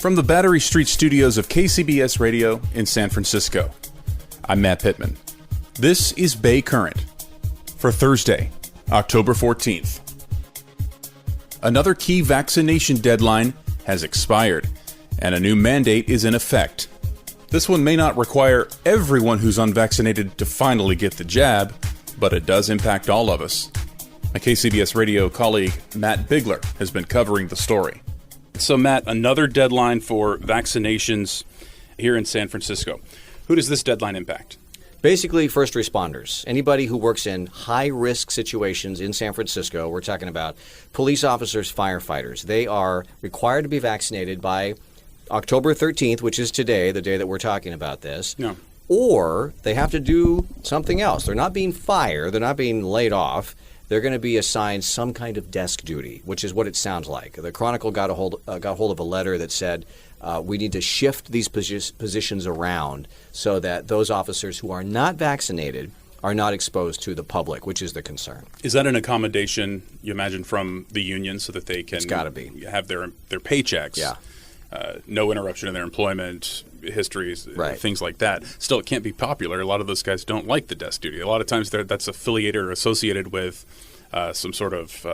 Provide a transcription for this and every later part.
From the Battery Street studios of KCBS Radio in San Francisco, I'm Matt Pitman. This is Bay Current for Thursday, October 14th. Another key vaccination deadline has expired, and a new mandate is in effect. This one may not require everyone who's unvaccinated to finally get the jab, but it does impact all of us. My KCBS Radio colleague, Matt Bigler, has been covering the story. So, Matt, another deadline for vaccinations here in San Francisco. Who does this deadline impact? Basically, first responders. Anybody who works in high-risk situations in San Francisco. We're talking about police officers, firefighters. They are required to be vaccinated by October 13th, which is today, the day that we're talking about this. Yeah. Or they have to do something else. They're not being fired. They're not being laid off. They're going to be assigned some kind of desk duty, which is what it sounds like. The Chronicle got hold of a letter that said we need to shift these positions around so that those officers who are not vaccinated are not exposed to the public, which is the concern. Is that an accommodation, you imagine, from the union so that they can It's gotta be. have their paychecks? Yeah. No interruption in their employment histories, Right. Things like that. Still, it can't be popular. A lot of those guys don't like the desk duty. A lot of times that's affiliated or associated with some sort of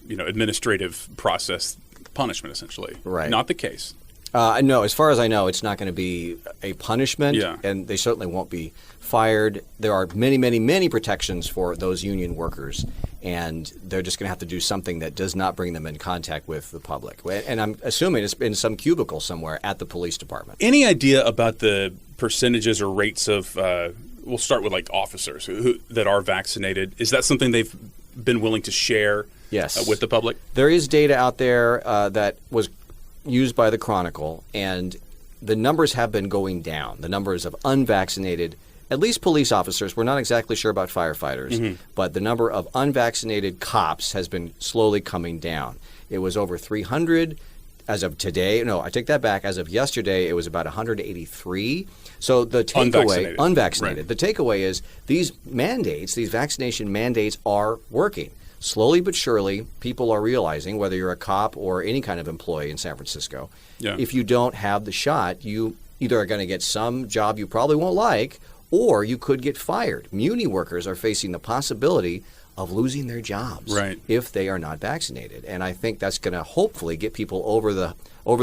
administrative process, punishment, essentially. Right. Not the case. No, as far as I know, it's not going to be a punishment, Yeah. and they certainly won't be fired. There are many, many, many protections for those union workers, and they're just going to have to do something that does not bring them in contact with the public. And I'm assuming it's in some cubicle somewhere at the police department. Any idea about the percentages or rates of, we'll start with like officers who that are vaccinated. Is that something they've been willing to share Yes. with the public? There is data out there that was used by the Chronicle, and the numbers have been going down. The numbers of unvaccinated, at least police officers, we're not exactly sure about firefighters, but the number of unvaccinated cops has been slowly coming down. It was over 300 as of today. No, I take that back. As of yesterday, it was about 183. So the takeaway, unvaccinated. Right. The takeaway is these mandates, these vaccination mandates are working. Slowly but surely, people are realizing, whether you're a cop or any kind of employee in San Francisco, if you don't have the shot, you either are going to get some job you probably won't like, or you could get fired. Muni workers are facing the possibility of losing their jobs if they are not vaccinated. And I think that's going to hopefully get people over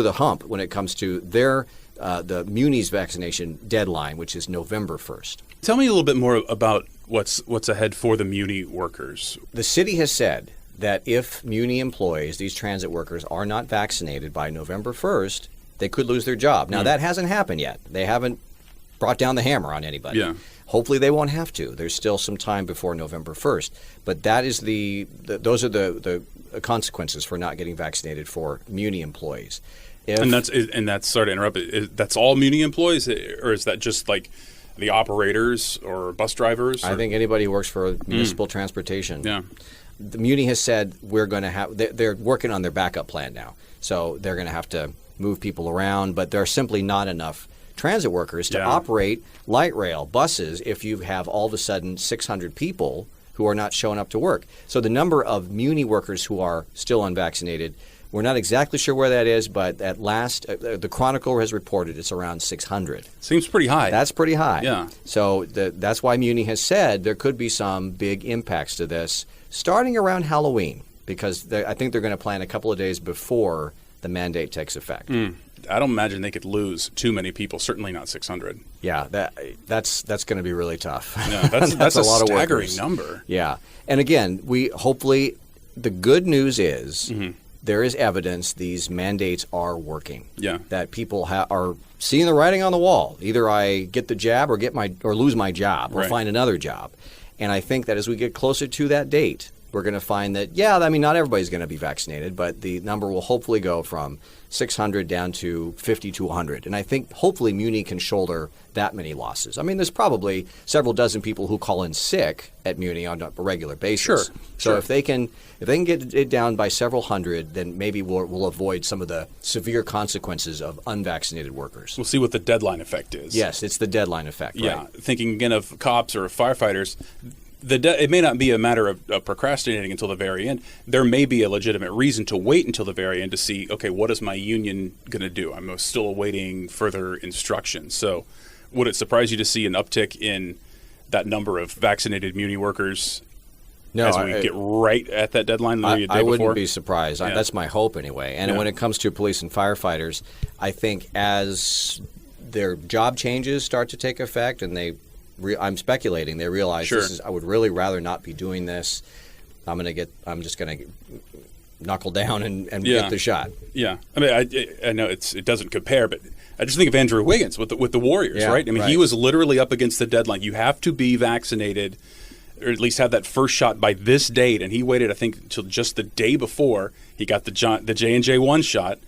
the hump when it comes to their the Muni's vaccination deadline, which is November 1st. Tell me a little bit more about what's ahead for the Muni workers. The city has said that if Muni employees, these transit workers, are not vaccinated by November 1st, they could lose their job. Now, that hasn't happened yet. They haven't brought down the hammer on anybody. Yeah. Hopefully they won't have to. There's still some time before November 1st. But that is those are the consequences for not getting vaccinated for Muni employees. And that's sorry to interrupt. That's all Muni employees, or is that just like the operators or bus drivers? I think anybody who works for municipal transportation. Yeah. The Muni has said we're going to have. They're working on their backup plan now, so they're going to have to move people around. But there are simply not enough transit workers to operate light rail buses if you have all of a sudden 600 people who are not showing up to work. So the number of Muni workers who are still unvaccinated, we're not exactly sure where that is, but at last, the Chronicle has reported it's around 600. Seems pretty high. That's pretty high. Yeah. So that's why Muni has said there could be some big impacts to this starting around Halloween, because I think they're going to plan a couple of days before the mandate takes effect. I don't imagine they could lose too many people, certainly not 600. Yeah, that's going to be really tough. Yeah, that's a lot of staggering workers. number. Yeah. And again, the good news is there is evidence these mandates are working. Yeah. That people are seeing the writing on the wall. Either I get the jab or lose my job or find another job. And I think that as we get closer to that date, we're going to find that, not everybody's going to be vaccinated, but the number will hopefully go from 600 down to 50 to 100. And I think hopefully Muni can shoulder that many losses. I mean, there's probably several dozen people who call in sick at Muni on a regular basis. So if they can get it down by several hundred, then maybe we'll avoid some of the severe consequences of unvaccinated workers. We'll see what the deadline effect is. Yes, it's the deadline effect. Yeah. Right. Thinking again of cops or firefighters, it may not be a matter of procrastinating until the very end. There may be a legitimate reason to wait until the very end to see, okay, what is my union going to do? I'm still awaiting further instructions. So would it surprise you to see an uptick in that number of vaccinated Muni workers as we get right at that deadline? I wouldn't be surprised. That's my hope anyway. And when it comes to police and firefighters, I think as their job changes start to take effect and I'm speculating, they realize I would really rather not be doing this. I'm just going to knuckle down and get the shot. Yeah. I mean, I know it doesn't compare, but I just think of Andrew Wiggins with the Warriors, right? I mean, he was literally up against the deadline. You have to be vaccinated or at least have that first shot by this date, and he waited, I think, until just the day before he got the J&J 1 shot.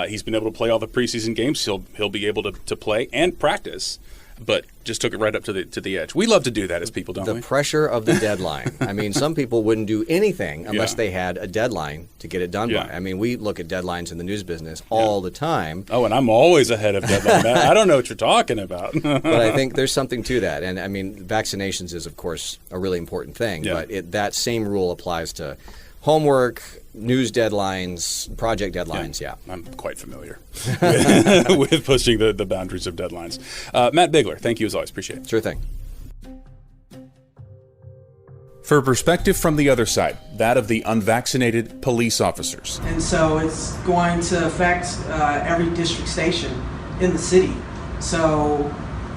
He's been able to play all the preseason games. He'll be able to play and practice, but just took it right up to the edge. We love to do that as people, don't we? The pressure of the deadline. I mean, some people wouldn't do anything unless they had a deadline to get it done by. I mean, we look at deadlines in the news business all the time. Oh, and I'm always ahead of deadline. I don't know what you're talking about. But I think there's something to that. And I mean, vaccinations is, of course, a really important thing. Yeah. But that same rule applies to homework, news deadlines, project deadlines, I'm quite familiar with pushing the boundaries of deadlines. Matt Bigler, thank you as always. Appreciate it. Sure thing. For a perspective from the other side, that of the unvaccinated police officers. And so it's going to affect every district station in the city. So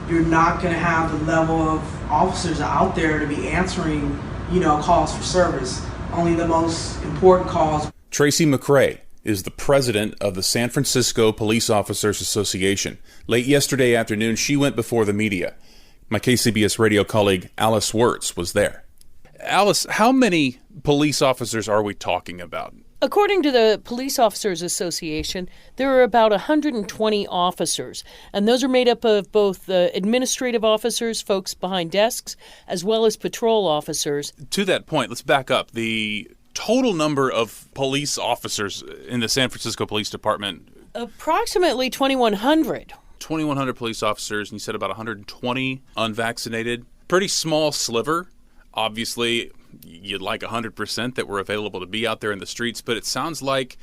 you're not going to have the level of officers out there to be answering, calls for service. Only the most important calls. Tracy McCray is the president of the San Francisco Police Officers Association. Late yesterday afternoon, she went before the media. My KCBS radio colleague Alice Wertz was there. Alice, how many police officers are we talking about? According to the Police Officers Association, there are about 120 officers, and those are made up of both the administrative officers, folks behind desks, as well as patrol officers. To that point, let's back up. The total number of police officers in the San Francisco Police Department? Approximately 2,100. 2,100 police officers, and you said about 120 unvaccinated. Pretty small sliver. Obviously, you'd like 100% that were available to be out there in the streets, but it sounds like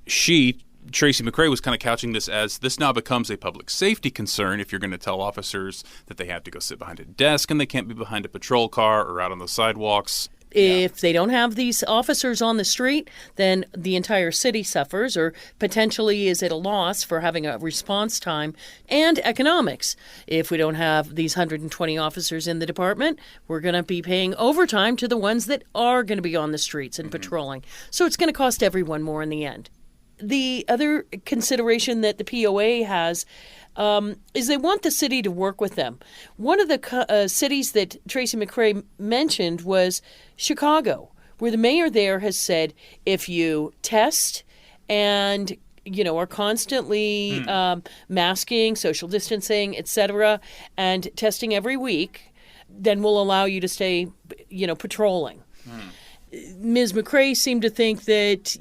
Tracy McCray, was kind of couching this as this now becomes a public safety concern if you're going to tell officers that they have to go sit behind a desk and they can't be behind a patrol car or out on the sidewalks. If they don't have these officers on the street, then the entire city suffers or potentially is at a loss for having a response time and economics. If we don't have these 120 officers in the department, we're going to be paying overtime to the ones that are going to be on the streets and patrolling. So it's going to cost everyone more in the end. The other consideration that the POA has is they want the city to work with them. One of the cities that Tracy McCray mentioned was Chicago, where the mayor there has said if you test and are constantly masking, social distancing, etc., and testing every week, then we'll allow you to stay, patrolling. Ms. McCray seemed to think that,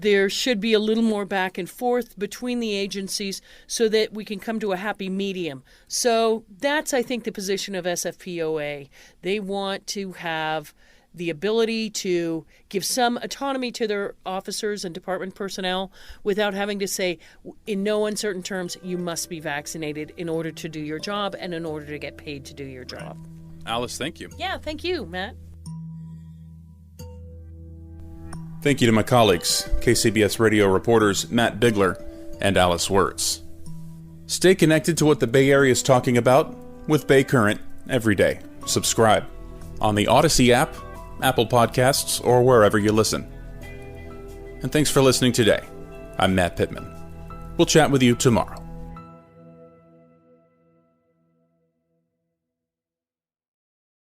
there should be a little more back and forth between the agencies so that we can come to a happy medium. So that's, I think, the position of SFPOA. They want to have the ability to give some autonomy to their officers and department personnel without having to say, in no uncertain terms, you must be vaccinated in order to do your job and in order to get paid to do your job. Alice, thank you. Yeah, thank you, Matt. Thank you to my colleagues, KCBS radio reporters Matt Bigler and Alice Wertz. Stay connected to what the Bay Area is talking about with Bay Current every day. Subscribe on the Odyssey app, Apple Podcasts, or wherever you listen. And thanks for listening today. I'm Matt Pitman. We'll chat with you tomorrow.